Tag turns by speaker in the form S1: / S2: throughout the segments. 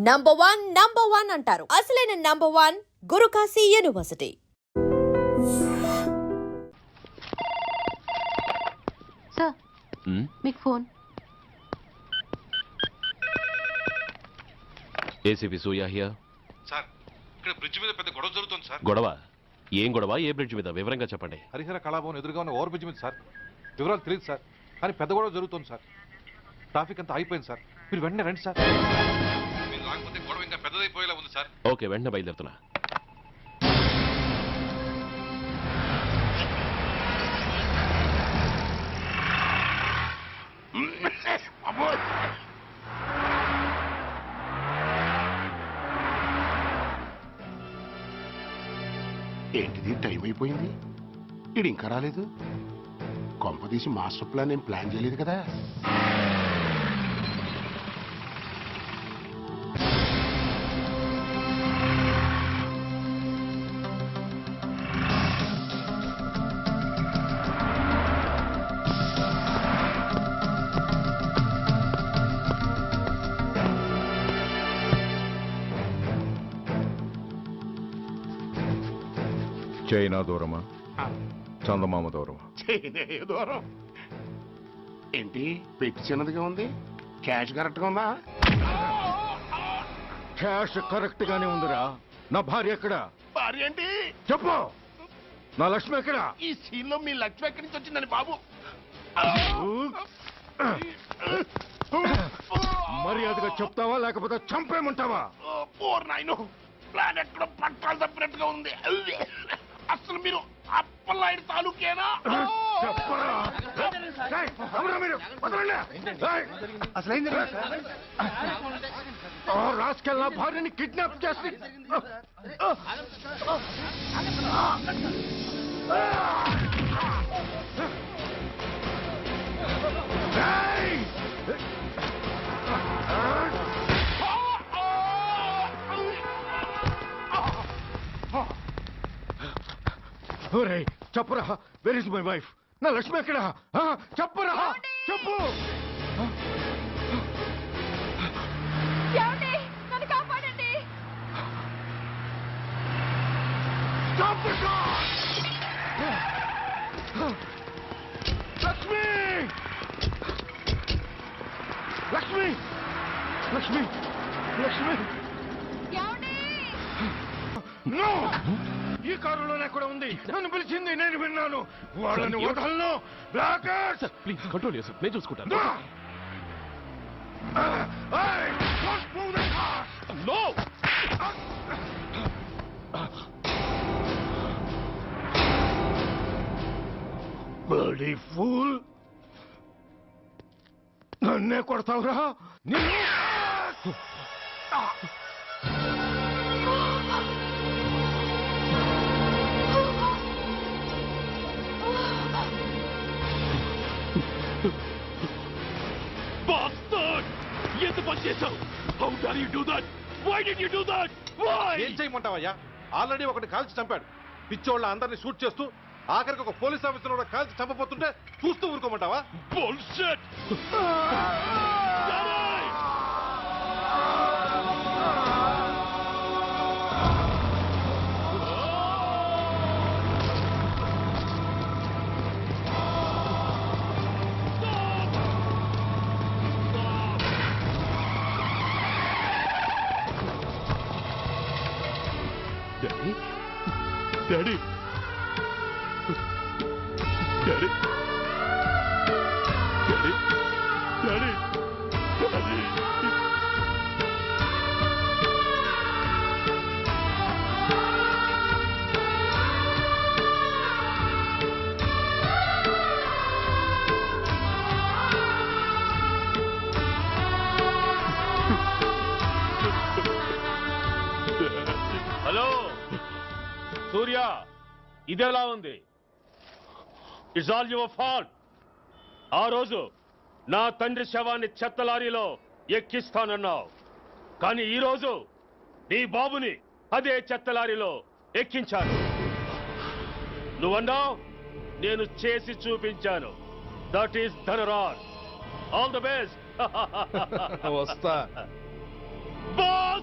S1: Number one అంటారు. అసలైన number one Gurukashi university.
S2: Sir మీకు phone.
S3: ACP Surya here.
S4: Sir, ఇక్కడ బ్రిడ్జ్ మీద పెద్ద గొడవ జరుగుతుంది సార్.
S3: గొడవ? ఏం గొడవ? ఏ బ్రిడ్జ్ మీద? వివరంగా చెప్పండి.
S4: హరిహర కళాభవన్ ఎదురుగా ఉన్న ఓవర్ బ్రిడ్జ్ మీద సార్. వివరాలు తెలియదు సార్, కానీ పెద్ద గొడవ జరుగుతుంది సార్. ట్రాఫిక్ అంతా అయిపోయింది సార్. మీరు వెంటనే రండి సార్. మీరు రాకపోతే గొడవ ఇంకా పెద్దదైపోయేలా ఉంది సార్.
S3: ఓకే, వెంటనే బయలుదేరుతున్నా.
S5: ఏంటిది, టైం అయిపోయింది, ఇది ఇంకా రాలేదు. కొంపదీసి మాస్టర్ ప్లాన్ ఏం ప్లాన్ చేయలేదు కదా.
S6: చైనా దూరమా, చందమామ దూరమా?
S5: దూరం ఏంటి, పెట్టి చిన్నదిగా ఉంది, క్యాష్ కరెక్ట్ గా ఉందా?
S6: క్యాష్ కరెక్ట్ గానే ఉందిరా. నా భార్య ఎక్కడ?
S5: భార్య ఏంటి
S6: చెప్పు. నా లక్ష్మి ఎక్కడ?
S5: ఈ సీన్ లో మీ లక్ష్మి ఎక్కడి నుంచి వచ్చిందని బాబు?
S6: మర్యాదగా చెప్తావా లేకపోతే చంపేమంటావా?
S5: నాయను, ప్లాన్ ఎక్కడ పట్టాలు తప్పినట్టుగా ఉంది. అసలు మీరు అప్పలాంటి తాలూకేనా?
S6: రాసుకెళ్ళ భార్యని కిడ్నాప్ చేసి చెప్పరా, వెర్ ఇస్ మై వైఫ్? నా లక్ష్మి ఎక్కడ? చెప్పరా, చెప్పు. లక్ష్మి, లక్ష్మి, లక్ష్మి, లక్ష్మి. నో, ఈ కారులోనే కూడా ఉంది. నన్ను పిలిచింది, నేను విన్నాను. వాళ్ళని వదలను. బ్లాకర్స్,
S3: ప్లీజ్ కంట్రోల్ చేసి నేను చూసుకుంటాను.
S6: నో. బడీ ఫూల్, నన్నే కొడతావురా? నిన్ను
S3: ఎంత పని చేశావు? How dare you do that? Why did you do that? Why?
S4: ఏం చేయమంటావయ్యా? ఆల్రెడీ ఒకటి కాల్చి చంపాడు. పిచ్చోళ్ళ అందరినీ షూట్ చేస్తూ ఆఖరికి ఒక పోలీస్ ఆఫీసర్ కూడా కాల్చి చంపబోతుంటే చూస్తూ ఊరుకోమంటావా?
S3: Bullshit! Daddy? Daddy? Daddy? Daddy? Daddy? Daddy?
S7: Hello Surya, ఇదెలా ఉంది? It's all your fault. ఆ రోజు నా తండ్రి శవాన్ని చెత్త లారీలో ఎక్కిస్తానన్నావు, కానీ ఈ రోజు నీ బాబుని అదే చెత్త లారీలో ఎక్కించాను. నువ్వన్నావు, నేను చేసి చూపించాను. That is Dhanraj. All the best.
S4: వస్తా.
S7: బాల్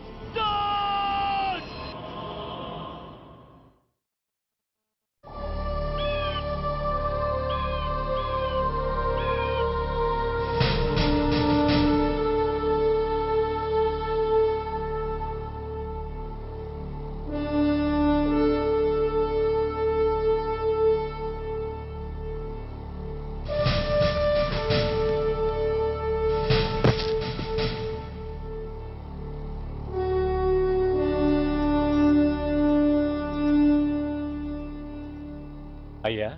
S7: అయ్యా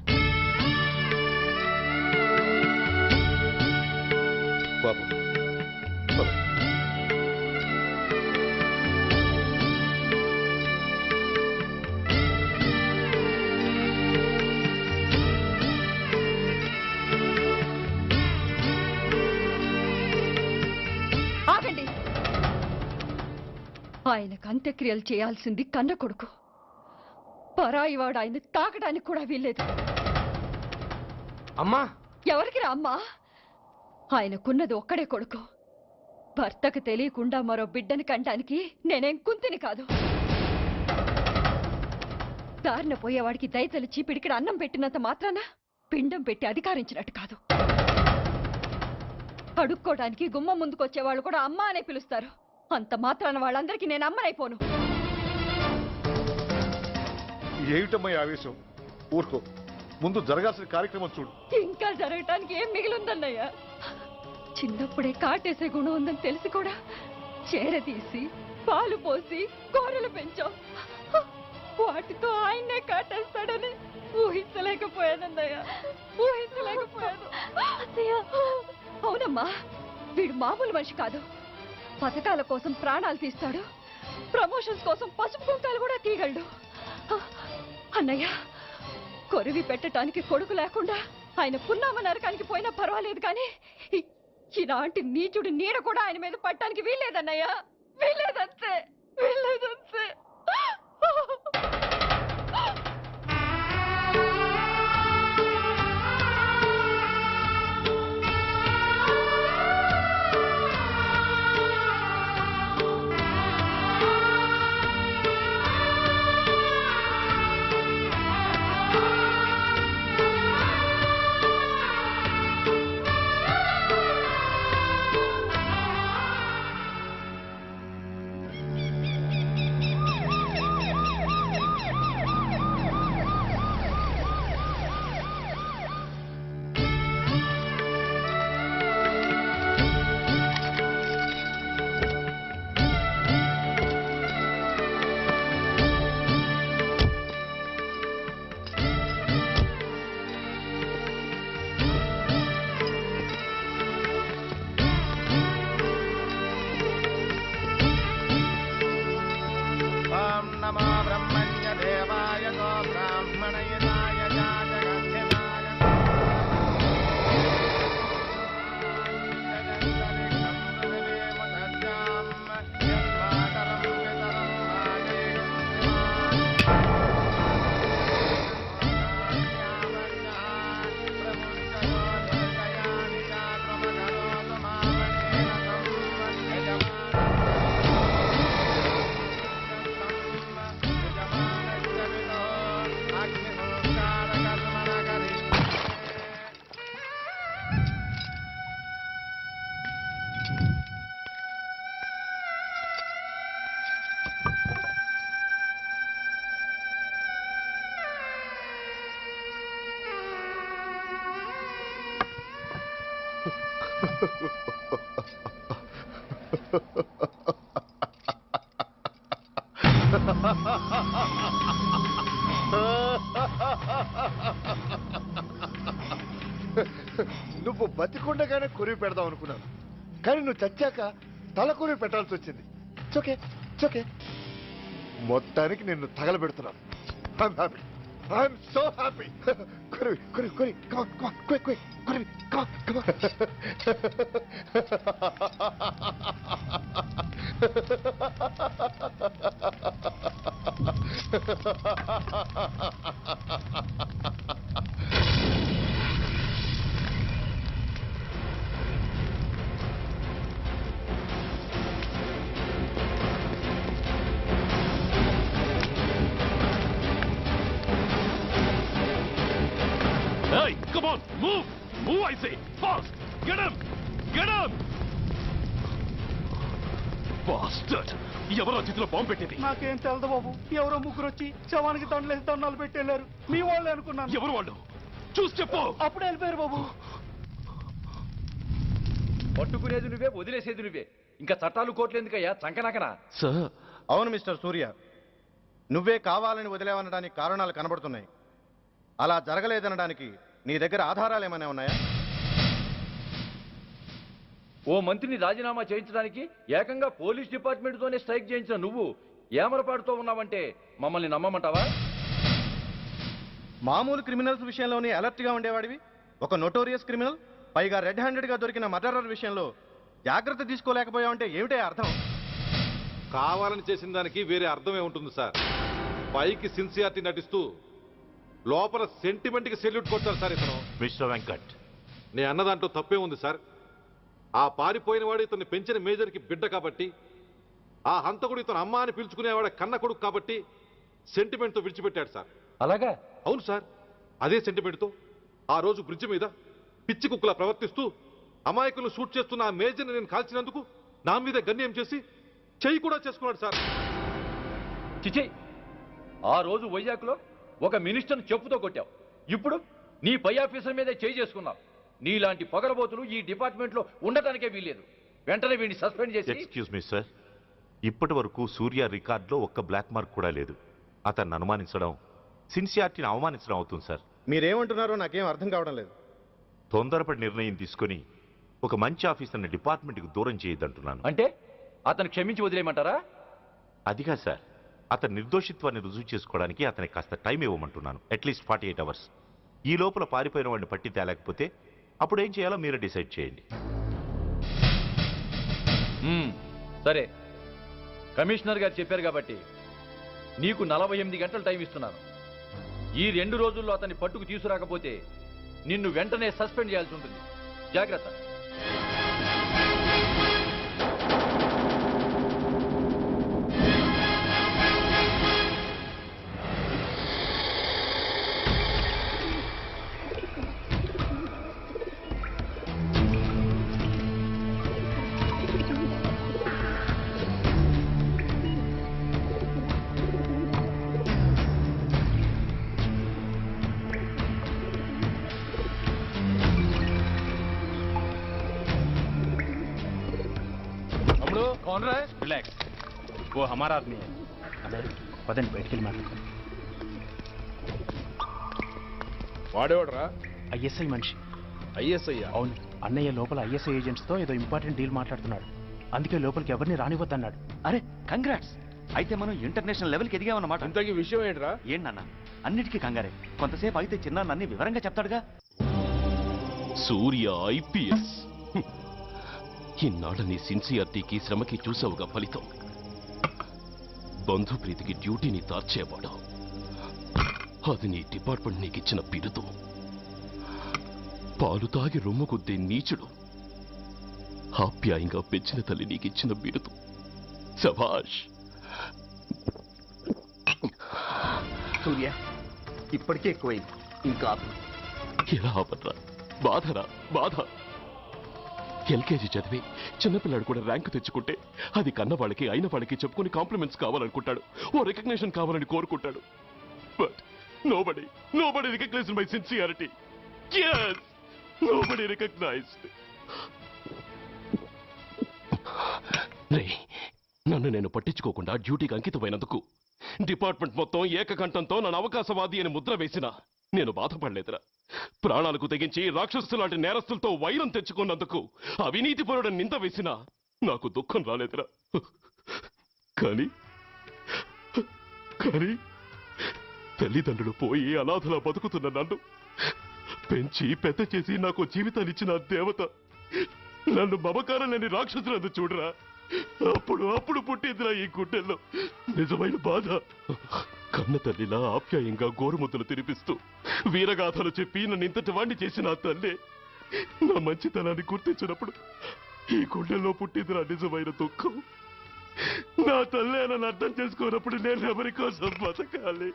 S8: బాబు
S9: ఆగండి. ఆయనకు అంత్యక్రియలు చేయాల్సింది కన్న కొడుకు. పరాయివాడు ఆయన తాకడానికి కూడా వీల్లేదు.
S8: అమ్మా
S9: ఎవరికి రా అమ్మా? ఆయనకున్నది ఒక్కడే కొడుకు. భర్తకు తెలియకుండా మరో బిడ్డని కంటానికి నేనేం కుంతిని కాదు. దారిన పోయేవాడికి దయతలిచి పిడికిడ అన్నం పెట్టినంత మాత్రాన పిండం పెట్టి అధికారించినట్టు కాదు. అడుక్కోవడానికి గుమ్మం ముందుకొచ్చేవాళ్ళు కూడా అమ్మ అనే పిలుస్తారు. అంత మాత్రాన వాళ్ళందరికీ నేను అమ్మనైపోను.
S6: ఏమిటమ్మా ఆవేశం? ఊరుకో, ముందు జరగాల్సిన కార్యక్రమం చూడు.
S9: ఇంకా జరగటానికి ఏం మిగిలిందన్నయ్య? చిన్నప్పుడే కాటేసే గుణం ఉందని తెలిసి కూడా చేరదీసి పాలు పోసి కూరలు పెంచాం. వాటితో ఆయన్నే కాటేస్తాడని ఊహించలేకపోయానన్నయ్య, ఊహించలేకపోయాను. అవునమ్మా, వీడు మామూలు మనిషి కాదు. పథకాల కోసం ప్రాణాలు తీస్తాడు, ప్రమోషన్స్ కోసం పసుపు కుంకాలు కూడా తీయగలడు. అన్నయ్య, కొరివి పెట్టడానికి కొడుకు లేకుండా ఆయన పున్నామ నరకానికి పోయినా పర్వాలేదు, కానీ ఇలాంటి నీచుడు నీడ కూడా ఆయన మీద పట్టడానికి వీల్లేదన్నయ్య, వీల్లేదంతే, వీల్లేదంతే.
S6: నువ్వు బతికుండగానే కొరివి పెడదాం అనుకున్నాను, కానీ నువ్వు చచ్చాక తల కొరివి పెట్టాల్సి వచ్చింది. చోకే చోకే, మొత్తానికి నిన్ను తగలబెడుతున్నాను. I'm so happy. కొరివి కొరివి కొరివి, కమాన్ కమాన్, క్విక్ క్విక్, కొరివి, come on come on.
S3: Hey, come on, move! Move, I say! Fast! Get him! Get him! Bastard! ఎవరో చేతిలో బాంబు పెట్టేది?
S8: నాకేం తెలదు బాబు. ఎవరో ముగ్గురు వచ్చి శవానికి దండలేసి దండాలు పెట్టేళ్ళారు. మీ వాళ్ళే అనుకున్నాను.
S3: ఎవరు వాళ్ళు? చూసి చెప్పు.
S8: అప్పుడే వెళ్ళిపోయారు బాబు.
S10: పట్టుకునేది నువ్వే, వదిలేసేది నువ్వే. ఇంకా చట్టాలు కోట్లు ఎందుకయ్యా చంకనాకనా?
S3: సార్,
S8: అవును మిస్టర్ సూర్య, నువ్వే కావాలని వదిలేవనడానికి కారణాలు కనబడుతున్నాయి. అలా జరగలేదనడానికి నీ దగ్గర ఆధారాలు ఏమైనా ఉన్నాయా?
S10: ఓ మంత్రిని రాజీనామా చేయించడానికి ఏకంగా పోలీస్ డిపార్ట్మెంట్తోనే స్ట్రైక్ చేయించిన నువ్వు ఏమరపాటుతో ఉన్నావంటే మమ్మల్ని నమ్మమంటావా?
S8: మామూలు క్రిమినల్స్ విషయంలోనే అలర్ట్గా ఉండేవాడివి, ఒక నోటోరియస్ క్రిమినల్, పైగా రెడ్ హ్యాండెడ్గా దొరికిన మర్డరర్ విషయంలో జాగ్రత్త తీసుకోలేకపోయావంటే ఏమిటే అర్థం?
S4: కావాలని చేసిన దానికి వేరే అర్థమే ఉంటుంది సార్. పైకి సిన్సియారిటీ నటిస్తూ లోపల సెంటిమెంట్కి సెల్యూట్ కొడతారు సార్ ఇతను.
S3: మిస్టర్ వెంకట్,
S4: నే అన్న దాంట్లో తప్పే ఉంది సార్. ఆ పారిపోయిన వాడు ఇతన్ని పెంచిన మేజర్కి బిడ్డ కాబట్టి, ఆ హంతకుడు ఇతను అమ్మ అని పిలుచుకునేవాడు కన్న కొడుకు కాబట్టి సెంటిమెంట్తో విడిచిపెట్టాడు సార్.
S10: అలాగా?
S4: అవును సార్. అదే సెంటిమెంట్తో ఆ రోజు బ్రిడ్జ్ మీద పిచ్చి కుక్కలా ప్రవర్తిస్తూ అమాయకులను షూట్ చేస్తున్న ఆ మేజర్ని నేను కాల్చినందుకు నా మీద గన్యం చేసి చెయ్యి కూడా చేసుకున్నాడు సార్.
S10: చిచి, ఆ రోజు వైజాగ్లో ఒక మినిస్టర్ని చెప్పుతో కొట్టావు, ఇప్పుడు నీ పై ఆఫీసర్ మీదే చేయి చేసుకున్నావు. నీలాంటి పొగరబోతులు ఈ డిపార్ట్మెంట్లో ఉండటానికే వీల్లేదు. వెంటనే వీడిని సస్పెండ్ చేసి.
S3: ఎక్స్క్యూజ్ మీ సార్, ఇప్పటి వరకు సూర్య రికార్డులో ఒక్క బ్లాక్ మార్క్ కూడా లేదు. అతన్ని అనుమానించడం సిన్సియారిటీని అవమానించడం అవుతుంది సార్.
S8: మీరేమంటున్నారో నాకేం అర్థం కావడం లేదు.
S3: తొందరపడి నిర్ణయం తీసుకొని ఒక మంచి ఆఫీసర్ని డిపార్ట్మెంట్కి దూరం చేయొద్దంటున్నాను.
S10: అంటే అతను క్షమించి వదిలేయమంటారా?
S3: అదిగా సార్, అతని నిర్దోషిత్వాన్ని రుజువు చేసుకోవడానికి అతనికి కాస్త టైం ఇవ్వమంటున్నాను. At least 48 hours. ఈ లోపల పారిపోయిన వాడిని పట్టి తేలేకపోతే అప్పుడు ఏం చేయాలో మీరే డిసైడ్ చేయండి.
S10: సరే, కమిషనర్ గారు చెప్పారు కాబట్టి నీకు 48 గంటలు టైం ఇస్తున్నాను. ఈ 2 రోజుల్లో అతన్ని పట్టుకు తీసుకురాకపోతే నిన్ను వెంటనే సస్పెండ్ చేయాల్సి ఉంటుంది. జాగ్రత్త.
S8: कौन रहा है?
S7: रिलैक्स, वो हमारा आदमी है.
S8: పదండి బయటికి వెళ్ళి మాట్లాడతాం.
S7: వాడేవాడరా?
S8: ఐఎస్ఐ మనిషి.
S7: ఐఎస్ఐ?
S8: అవును, అన్నయ్య లోపల ఐఎస్ఐ ఏజెంట్స్ తో ఏదో ఇంపార్టెంట్ డీల్ మాట్లాడుతున్నాడు. అందుకే లోపలికి ఎవరిని రానివద్దన్నాడు.
S11: అరే కంగ్రాట్స్, అయితే మనం ఇంటర్నేషనల్ లెవెల్కి ఎదిగామన్నమాట.
S7: ఇంతకీ విషయం ఏంట్రా?
S11: ఏంటన్నా అన్నిటికీ కంగారే, కొంతసేపు అయితే చిన్న అన్ని వివరంగా చెప్తాడుగా.
S3: సూర్య ఐపీఎస్. ఇన్నాళ్ళ నీ సిన్సియారిటీకి శ్రమకి చూసావుగా ఫలితం. బంధుప్రీతికి డ్యూటీని తార్చేవాడు. అది నీ డిపార్ట్మెంట్ నీకిచ్చిన బిరుదు. పాలు తాగి రొమ్ము కొద్దే నీచుడు ఆప్యాయంగా పెంచిన తల్లి నీకిచ్చిన బిరుదు. శభాష్.
S11: సూర్య ఇప్పటికే ఎక్కువైంది, ఇంకా
S3: ఎలా ఆపట్రా? బాధరా బాధ. ఎల్కేజీ చదివి చిన్నపిల్లాడు కూడా ర్యాంకు తెచ్చుకుంటే అది కన్నవాళ్ళకి అయిన వాళ్ళకి చెప్పుకుని కాంప్లిమెంట్స్ కావాలనుకుంటాడు, ఓ రికగ్నిషన్ కావాలని కోరుకుంటాడు. But nobody recognized my sincerity. Yes, nobody recognized. నన్ను నేను పట్టించుకోకుండా డ్యూటీకి అంకితమైనందుకు డిపార్ట్మెంట్ మొత్తం ఏకకంఠంతో నన్ను అవకాశవాది అని ముద్ర వేసినా నేను బాధపడలేదురా. ప్రాణాలకు తెగించి రాక్షసు లాంటి నేరస్తులతో వైరం తెచ్చుకున్నందుకు అవినీతిపరుడు నింద వేసినా నాకు దుఃఖం రాలేదురా. కానీ తల్లిదండ్రులు పోయి అనాథలా బతుకుతున్న నన్ను పెంచి పెద్ద చేసి నాకు జీవితాన్నిచ్చిన దేవత నన్ను మమకారం లేని రాక్షసులందు చూడరా. అప్పుడు పుట్టిందిరా ఈ గుడ్డెల్లో నిజమైన బాధ. కన్న తల్లిలా ఆప్యాయంగా గోరుముద్దలు తినిపిస్తూ వీరగాథలు చెప్పి నన్ను ఇంతటి వాణ్ణి చేసిన ఆ తల్లే నా మంచితనాన్ని గుర్తించినప్పుడు ఈ గుడ్డెల్లో పుట్టిందిరా నిజమైన దుఃఖం. నా తల్లే నన్ను అర్థం చేసుకోనప్పుడు నేను ఎవరి కోసం బతకాలి?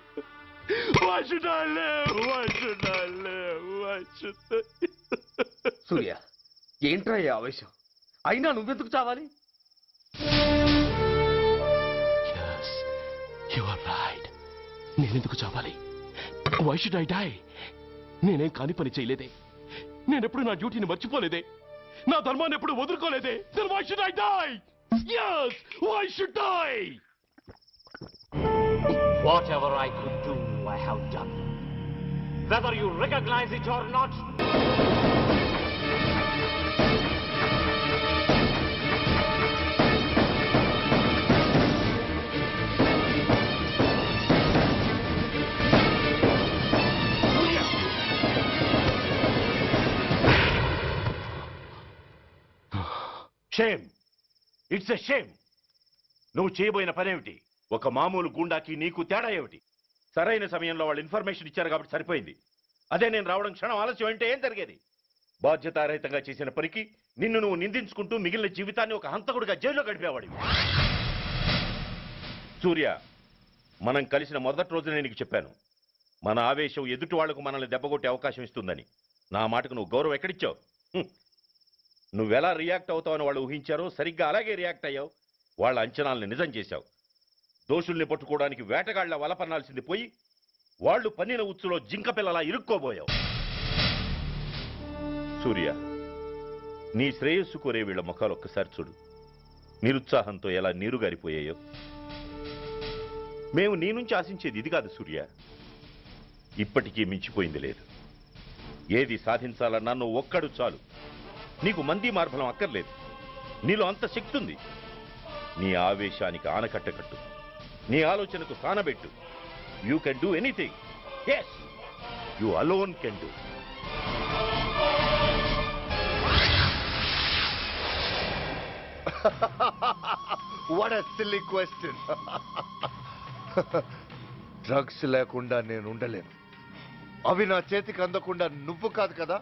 S11: సూర్య ఏంట్రా ఈ ఆవేశం? అయినా నువ్వెందుకు చావాలి?
S3: నేనెందుకు చావాలి? Why should I die? నేనేం కాని పని చేయలేదే, నేనెప్పుడు నా డ్యూటీని మర్చిపోలేదే, నా ధర్మాన్ని ఎప్పుడు వదులుకోలేదే. Then why should I die? Yes, why should I?
S12: Whatever I could do, I have done.
S7: whether you recognize it or not.
S12: Shame, it's a shame. నువ్వు చేయబోయిన పనేమిటి? ఒక మామూలు గుండాకి నీకు తేడా ఏమిటి? సరైన సమయంలో వాళ్ళు ఇన్ఫర్మేషన్ ఇచ్చారు కాబట్టి సరిపోయింది. అదే నేను రావడం క్షణం ఆలస్యం అంటే ఏం జరిగేది? బాధ్యతారహితంగా చేసిన పనికి నిన్ను నువ్వు నిందించుకుంటూ మిగిలిన జీవితాన్ని ఒక హంతకుడిగా జైల్లో గడిపేవాడివి. సూర్య, మనం కలిసిన మొదటి రోజునే నీకు చెప్పాను, మన ఆవేశం ఎదుటి వాళ్లకు మనల్ని దెబ్బగొట్టే అవకాశం ఇస్తుందని. నా మాటకు నువ్వు గౌరవం ఎక్కడిచ్చావు? నువ్వెలా రియాక్ట్ అవుతావని వాళ్ళు ఊహించారో సరిగ్గా అలాగే రియాక్ట్ అయ్యావు. వాళ్ళ అంచనాల్ని నిజం చేశావు. దోషుల్ని పట్టుకోవడానికి వేటగాళ్ల వలపన్నాల్సింది పోయి వాళ్ళు పన్నిన ఉచ్చులో జింక పిల్లలా ఇరుక్కోబోయావు. సూర్య, నీ శ్రేయస్సు కోరే వీళ్ళ ముఖాలు ఒక్కసారి చూడు. నిరుత్సాహంతో ఎలా నీరుగారిపోయాయో. మేము నీ నుంచి ఆశించేది ఇది కాదు సూర్య. ఇప్పటికీ మించిపోయింది లేదు. ఏది సాధించాలన్నా నువ్వు ఒక్కడు చాలు. నీకు మంది మార్బలం అక్కర్లేదు. నీలో అంత శక్తి ఉంది. నీ ఆవేశానికి ఆనకట్ట కట్టు. నీ ఆలోచనకు సానబెట్టు. You can do anything. Yes, you alone can do.
S6: What a silly question. Drugs లేకుండా నేను ఉండలేను. అవి నా చేతికి అందకుండా నువ్వు కాదు కదా,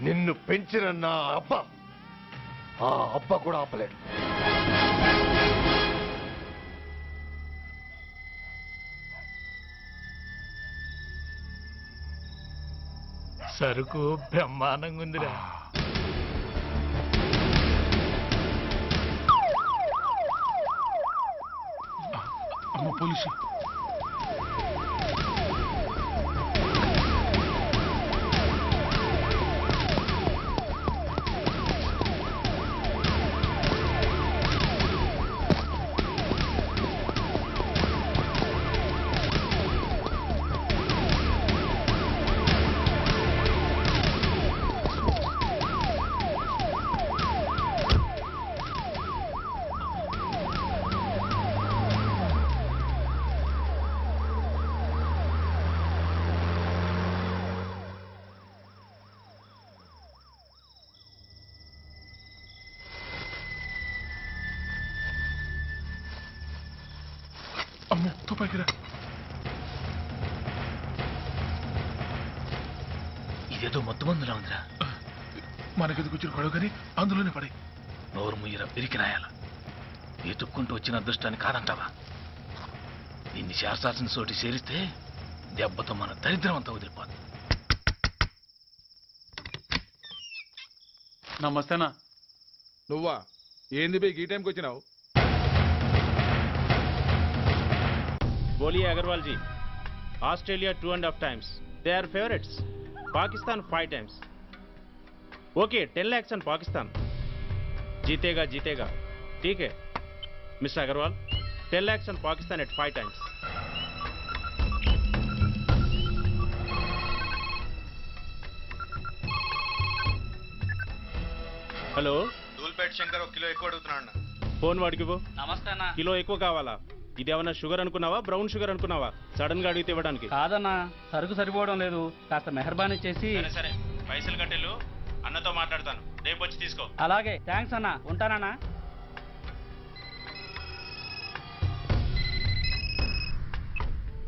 S6: నిన్ను పెంచిన నా అబ్బ, ఆ అబ్బ కూడా ఆపలేడు.
S3: సరుకు బ్రహ్మాండంగా ఉందిరా. అమ్మ పోలీసు. అమ్మో, తుపాకిరా.
S13: ఇదేదో మొత్తం మందులా ఉందిరా.
S3: మనకెందుకు వచ్చిన గొడవ కానీ అందులోనే పడి.
S13: నోరు ముయ్యరా, పిరికి రాయాల. వెతుక్కుంటూ వచ్చిన అదృష్టాన్ని కాదంటావా? దీన్ని చేర్చాల్సిన చోటి చేరిస్తే దెబ్బతో మన దరిద్రం అంతా వదిలిపోతుంది.
S8: నమస్తేనా.
S4: నువ్వా? ఏంది బే ఈ టైంకి వచ్చినావు?
S7: बोलिए Agarwal ji. Australia 2.5 times. They are favorites. Pakistan 5 times. Okay, 10 lakhs on Pakistan. जीतेगा जीतेगा. ठीक है mister Agrawal, 10 lakhs on Pakistan at 5 times. Hello,
S8: Dhoolpet Shankar 1 kilo ఎక్కువ అడుగుతున్నాడు.
S7: ఫోన్ వాడికి ఇవ్వు.
S13: నమస్తే అన్న.
S7: కిలో ఎక్కువ కావాలా? ఇదేమన్నా షుగర్ అనుకున్నావా, బ్రౌన్ షుగర్ అనుకున్నావా? సడన్ గా అడిగితే ఇవ్వడానికి.
S13: కాదన్నా, సరుకు సరిపోవడం లేదు. కాస్త మెహర్బానీ చేసి.
S7: సరే, పైసలు కట్టెలు, అన్నతో మాట్లాడతాను. రేపు వచ్చి తీసుకో.
S13: అలాగే, థ్యాంక్స్ అన్న. ఉంటానన్నా.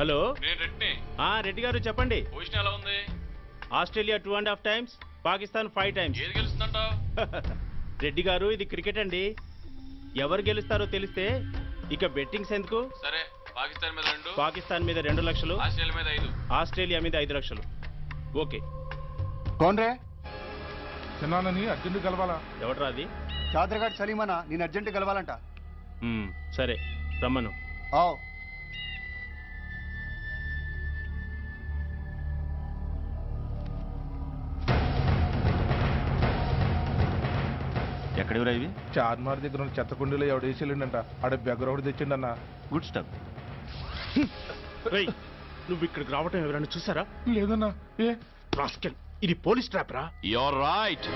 S7: హలో,
S10: నేను రెడ్డిని.
S7: రెడ్డి గారు చెప్పండి.
S10: పొజిషన్ ఎలా ఉంది?
S7: Australia 2.5 times, Pakistan 5 times.
S10: ఏది గెలుస్తుందంట?
S7: రెడ్డి గారు, ఇది క్రికెట్ అండి. ఎవరు గెలుస్తారో తెలిస్తే ఇక బెట్టింగ్స్ ఎందుకు?
S10: సరే, పాకిస్తాన్ మీద 2,
S7: పాకిస్తాన్ మీద 2 లక్షలు,
S10: ఆస్ట్రేలియా మీద 5.
S7: ఆస్ట్రేలియా మీద 5 లక్షలు. ఓకే.
S8: కోన్రే?
S4: చిన్నానని అర్జెంట్ కలవాలా?
S7: ఎవట్రా అది?
S8: చాదరగాడ్ సలీమనా, నేను అర్జెంట్ కలవాలంట.
S7: సరే, రమ్మను.
S11: ఎక్కడెవరా ఇవి?
S4: చార్మార్ దగ్గర ఉన్న చెత్త కుండీలో ఎవడు వేసేళ్ళంట. ఆడ బెగ్గర ఒకటి తెచ్చిండన్న.
S11: Good stuff.
S7: నువ్వు ఇక్కడికి రావటం ఎవరైనా చూసారా?
S3: లేదన్నా. ఏ
S7: రాస్కెల్, ఇది పోలీస్ ట్రాప్ రా.
S3: You're right.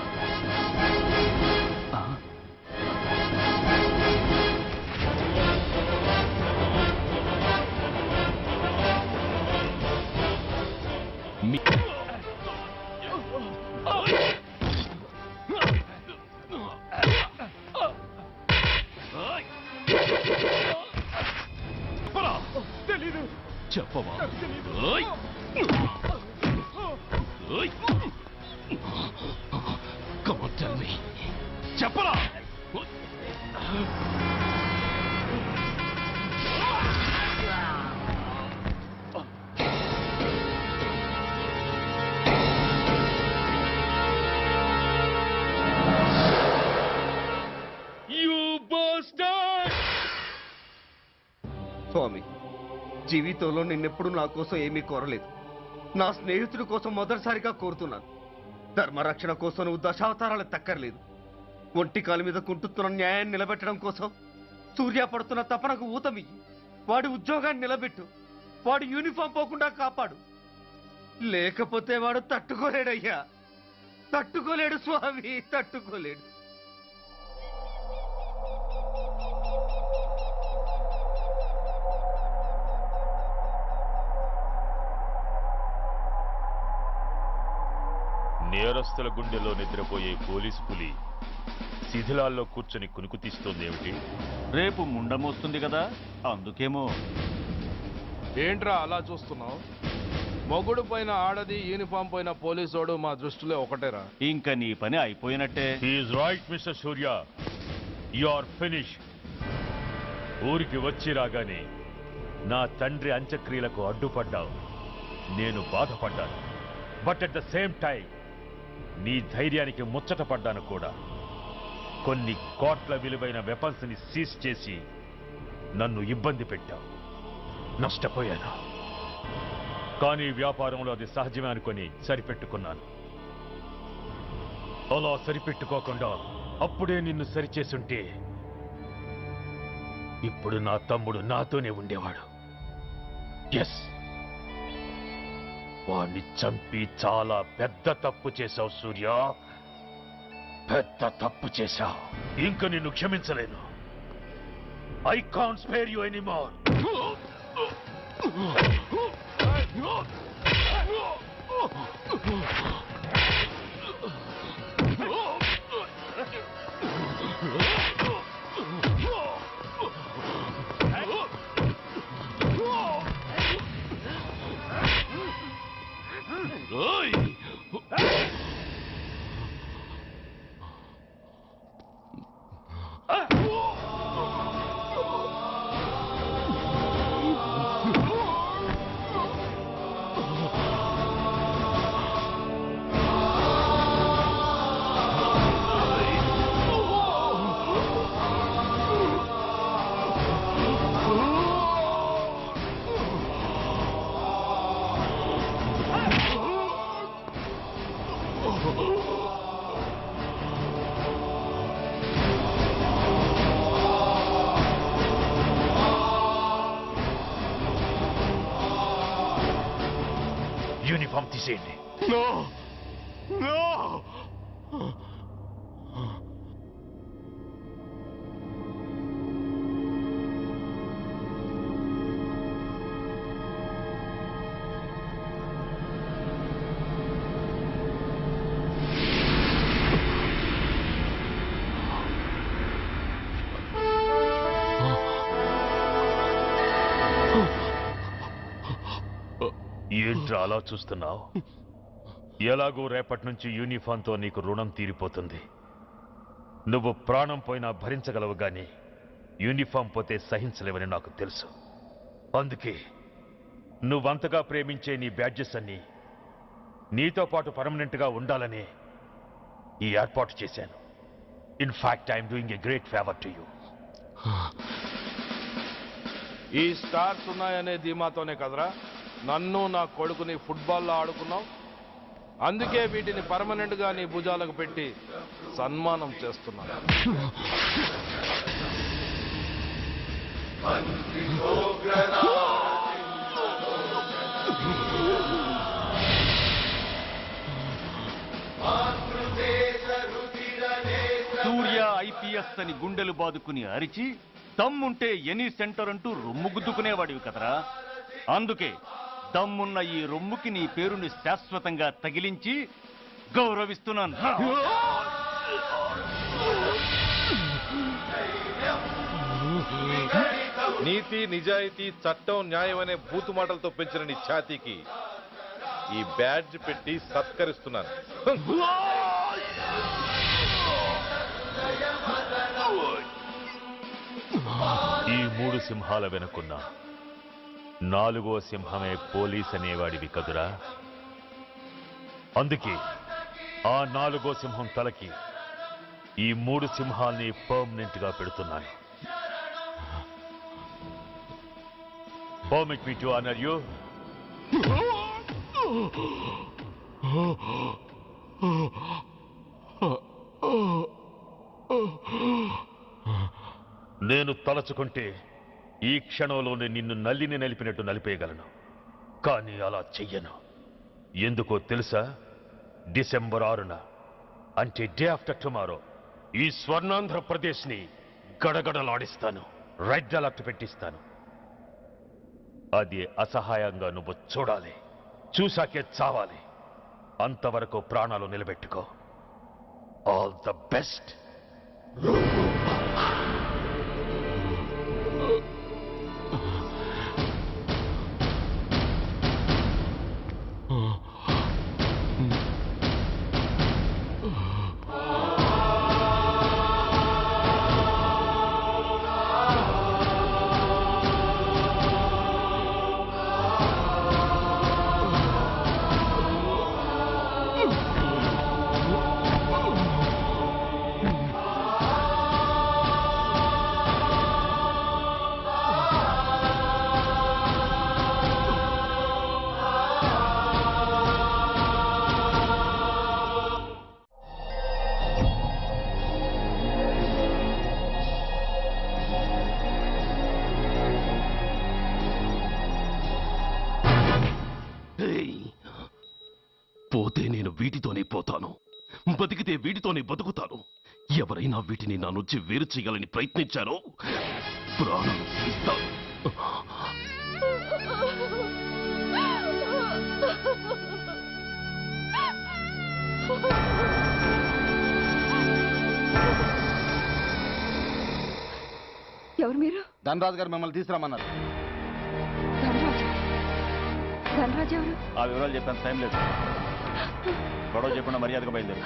S3: తెలీదు. చెప్పవా? Come on, tell me. చెప్పరా?
S8: స్వామి, జీవితంలో నిన్నెప్పుడు నా కోసం ఏమీ కోరలేదు. నా స్నేహితుడి కోసం మొదటిసారిగా కోరుతున్నాను. ధర్మరక్షణ కోసం నువ్వు దశావతారాలు తక్కర్లేదు. ఒంటి కాలు మీద కుంటుతున్న న్యాయాన్ని నిలబెట్టడం కోసం సూర్య పడుతున్న తపనకు ఊతమియ్యి. వాడి ఉద్యోగాన్ని నిలబెట్టు. వాడు యూనిఫామ్ పోకుండా కాపాడు. లేకపోతే వాడు తట్టుకోలేడయ్యా, తట్టుకోలేడు స్వామి, తట్టుకోలేడు.
S3: నేరస్తుల గుండెలో నిద్రపోయే పోలీసు పులి శిథిలాల్లో కూర్చొని కునుకు తీస్తోందేమిటి?
S11: రేపు ముండమొస్తుంది కదా, అందుకేమో.
S14: ఏంట్రా అలా చూస్తున్నావు? మొగుడు పైన ఆడది, యూనిఫామ్ పైన పోలీసోడు మా దృష్టిలో ఒకటేరా.
S11: ఇంకా నీ పని అయిపోయినట్టే.
S3: Is right mister Surya, you are finish. ఊరికి వచ్చి రాగానే నా తండ్రి అంత్యక్రియలకు అడ్డుపడ్డావు. నేను బాధపడ్డాను. But at the same time నీ ధైర్యానికి ముచ్చట పడ్డాను కూడా. కొన్ని కోట్ల విలువైన వెపన్స్ ని సీజ్ చేసి నన్ను ఇబ్బంది పెట్టావు. నష్టపోయాను. కానీ వ్యాపారంలో అది సహజమే అనుకొని సరిపెట్టుకున్నాను. అలా సరిపెట్టుకోకుండా అప్పుడే నిన్ను సరిచేసుంటే ఇప్పుడు నా తమ్ముడు నాతోనే ఉండేవాడు. ఎస్, వాణ్ణి చంపి చాలా పెద్ద తప్పు చేశావు సూర్య, పెద్ద తప్పు చేశావు. ఇంక నిన్ను క్షమించలేను. I can't spare you anymore. Uniform తీసేయండి. No no. ఏంట్రా అలా చూస్తున్నావు? ఎలాగో రేపటి నుంచి యూనిఫామ్తో నీకు రుణం తీరిపోతుంది. నువ్వు ప్రాణం పోయినా భరించగలవు గాని యూనిఫామ్ పోతే సహించలేవని నాకు తెలుసు. అందుకే నువ్వంతగా ప్రేమించే నీ బ్యాడ్జెస్ అన్ని నీతో పాటు పర్మనెంట్గా ఉండాలని ఈ ఏర్పాటు చేశాను. In fact I'm doing a great favour to you.
S14: ఈ స్టార్స్ ఉన్నాయనే ధీమాతోనే కదరా నన్ను నా కొడుకుని ఫుట్బాల్లో ఆడుకున్నావు. అందుకే వీటిని పర్మనెంట్ గా నీ భుజాలకు పెట్టి సన్మానం చేస్తున్నాను.
S11: ఎస్ అని గుండెలు బాదుకుని అరిచి దమ్ముంటే ఎనీ సెంటర్ అంటూ రొమ్ము గుద్దుకునేవాడివి కదరా. అందుకే దమ్మున్న ఈ రొమ్ముకి నీ పేరుని శాశ్వతంగా తగిలించి గౌరవిస్తున్నాను.
S4: నీతి, నిజాయితీ, చట్టం, న్యాయం అనే బూతు మాటలతో పెంచిన నీ ఛాతీకి ఈ బ్యాడ్జ్ పెట్టి సత్కరిస్తున్నాను.
S3: ఈ 3 సింహాల వెనుకున్న 4వ సింహమే పోలీస్ అనేవాడివి కదురా. అందుకే ఆ 4వ సింహం తలకి ఈ 3 సింహాల్ని పర్మనెంట్ గా పెడుతున్నాను. Permit me to honor you. నేను తలచుకుంటే ఈ క్షణంలోనే నిన్ను నల్లిని నలిపినట్టు నలిపేయగలను. కానీ అలా చెయ్యను. ఎందుకో తెలుసా? డిసెంబర్ 6న అంటే డే ఆఫ్టర్ టుమారో ఈ స్వర్ణాంధ్రప్రదేశ్ని గడగడలాడిస్తాను. రెడ్ అలర్ట్ పెట్టిస్తాను. అది అసహాయంగా నువ్వు చూడాలి. చూశాకే చావాలి. అంతవరకు ప్రాణాలు నిలబెట్టుకో. All the best.
S15: పోతే నేను వీటితోనే పోతాను, బతికితే వీటితోనే బతుకుతాను. ఎవరైనా వీటిని నా నుంచి వేరు చేయాలని ప్రయత్నించారో ప్రాణాలు తీస్తాను.
S9: ఎవరు మీరు?
S8: ధనరాజు గారు మిమ్మల్ని తీసుకురామన్నారు.
S9: ధనరాజు ఎవరు?
S11: ఆ వివరాలు చెప్పేంత టైం లేదు. గొడవ చెప్పకుండా మర్యాదగా బయలుదేరు.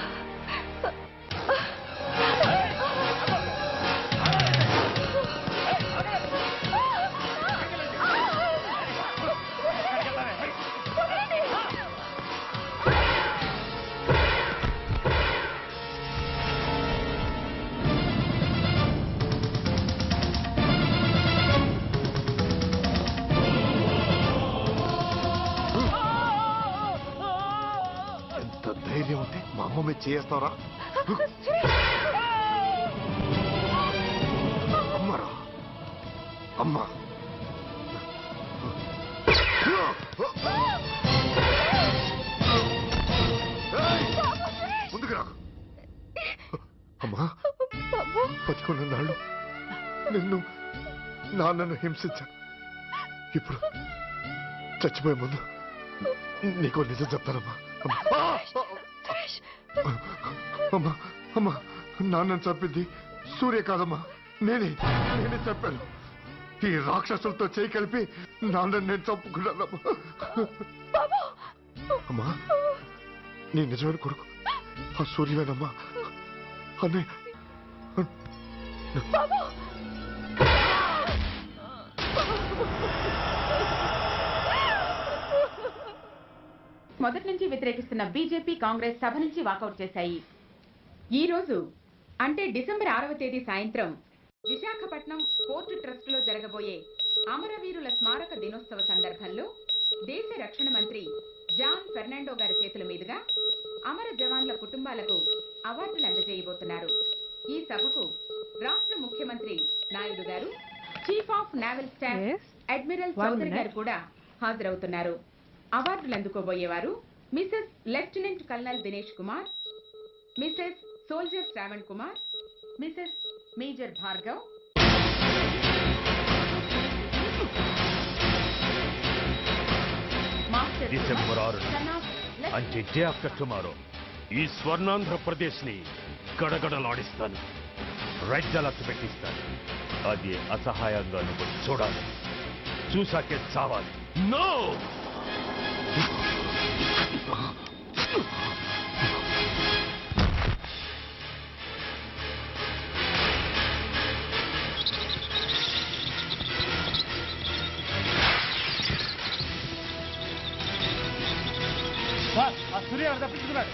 S6: ధైర్యం ఉంటే మా అమ్మ మీద చేస్తావరా? అమ్మరా అమ్మ ముందుకు రా. అమ్మా, బతికున్న నాళ్ళు నిన్ను నాన్నను హింసించాను. ఇప్పుడు చచ్చిపోయే ముందు నీకో నిజం చెప్తానమ్మా. అమ్మా అమ్మా, నాన్నను చంపింది సూర్య కాదమ్మా, నేనే చెప్పాను. ఈ రాక్షసులతో చేయి కలిపి నాన్నని నేను చంపుకున్నానమ్మా. అమ్మా, నీ నిజమైన కొడుకు ఆ సూర్యవేనమ్మా. అన్నయ్య
S16: మొదటి నుంచి వ్యతిరేకిస్తున్న బీజేపీ, కాంగ్రెస్ సభ నుంచి వాకౌట్ చేశాయి. ఈ రోజు అంటే డిసెంబర్ 6వ తేదీ సాయంత్రం విశాఖపట్నం పోర్టు ట్రస్టులో జరగబోయే అమరవీరుల స్మారక దినోత్సవ సందర్భంలో దేశ రక్షణ మంత్రి జాన్ ఫెర్నాండో గారి చేతుల మీదుగా అమర జవాన్ల కుటుంబాలకు అవార్డులు అందజేయబోతున్నారు. ఈ సభకు రాష్ట్ర ముఖ్యమంత్రి Naidu garu, chief of naval staff admiral Chaudhary garu కూడా హాజరవుతున్నారు. అవార్డులు అందుకోబోయేవారు Mrs lieutenant colonel Dinesh Kumar, Mrs soldier Shravan Kumar, Mrs major Bhargav, master
S3: December 6
S16: son of left
S3: అంటే డే ఆఫ్టర్ టుమారో ఈ స్వర్ణాంధ్రప్రదేశ్ ని గడగడలాడిస్తాను. రెడ్ అలర్ట్ పెట్టిస్తాను. అది అసహాయంగా నువ్వు చూడాలి. చూసాకే చావాలి.
S15: నో
S6: సూర్య తప్పించుకున్నాడు.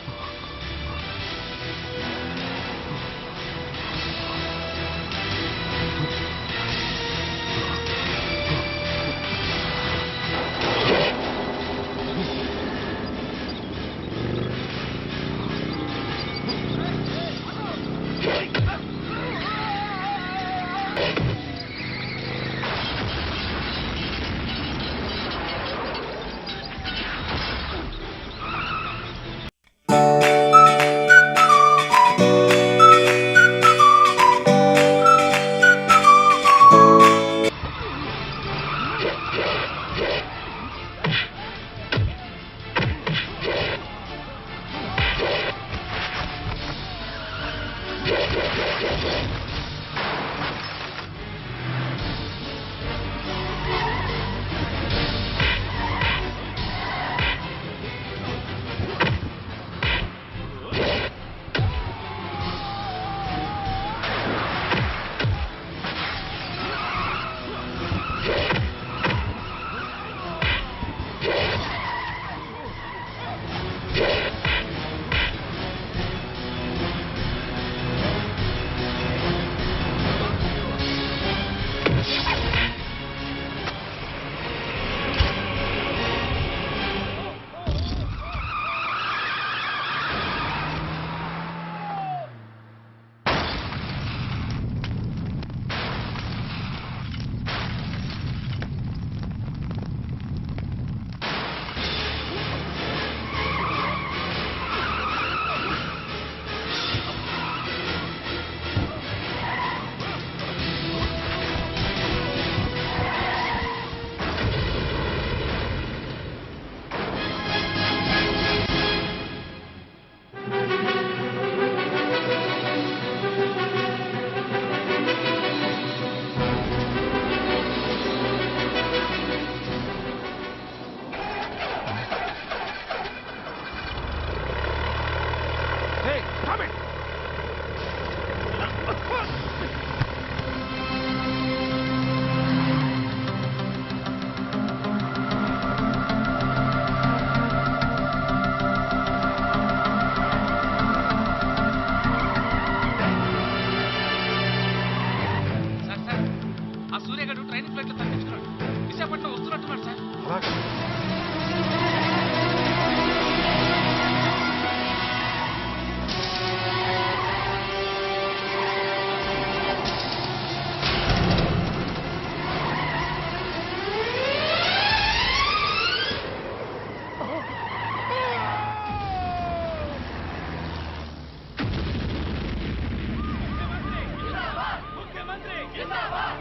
S17: జిందాబాద్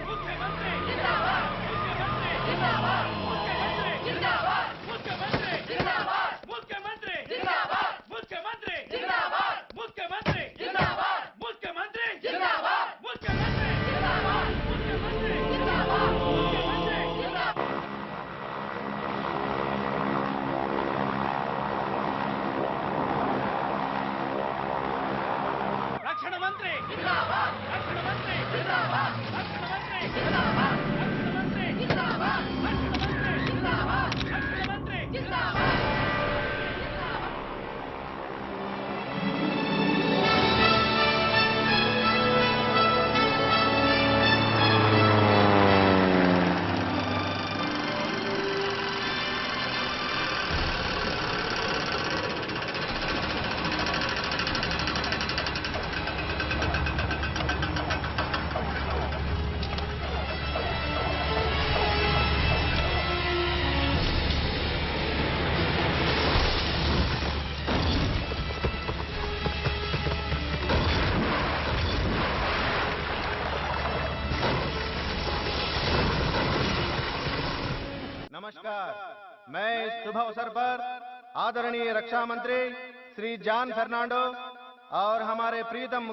S8: नमस्कार। मैं इस शुभ अवसर पर आदरणीय रक्षा मंत्री श्री जॉन फर्नांडो और हमारे प्रीतम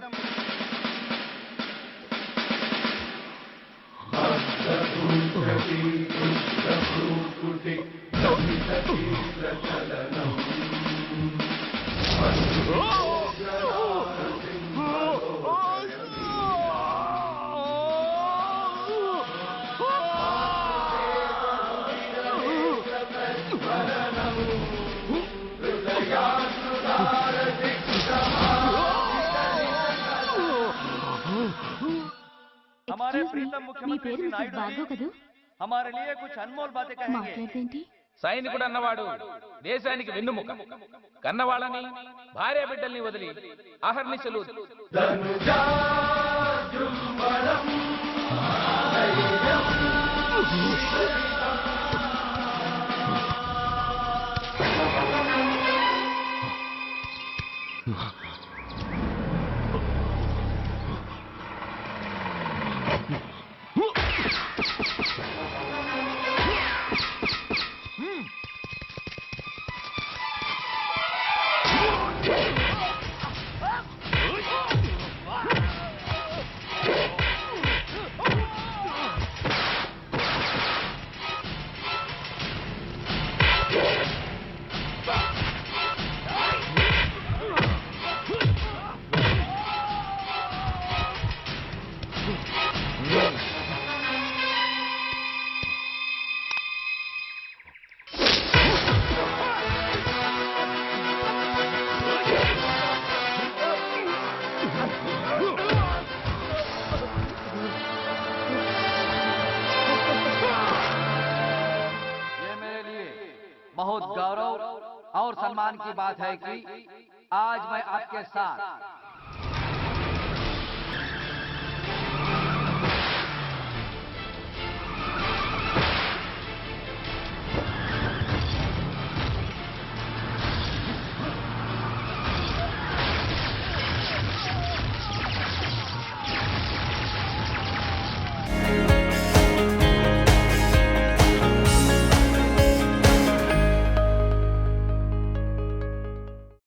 S11: हमारे प्रीतम मुख्यमंत्री श्री नायडू जी हमारे लिए कुछ अनमोल बातें कहेंगे।
S13: సైనికుడు అన్నవాడు దేశానికి వెన్నుముక. కన్నవాళ్ళని భార్య బిడ్డల్ని వదిలి అహర్నిశలు
S17: बहुत गौरव और सम्मान की बात है कि आज मैं आपके साथ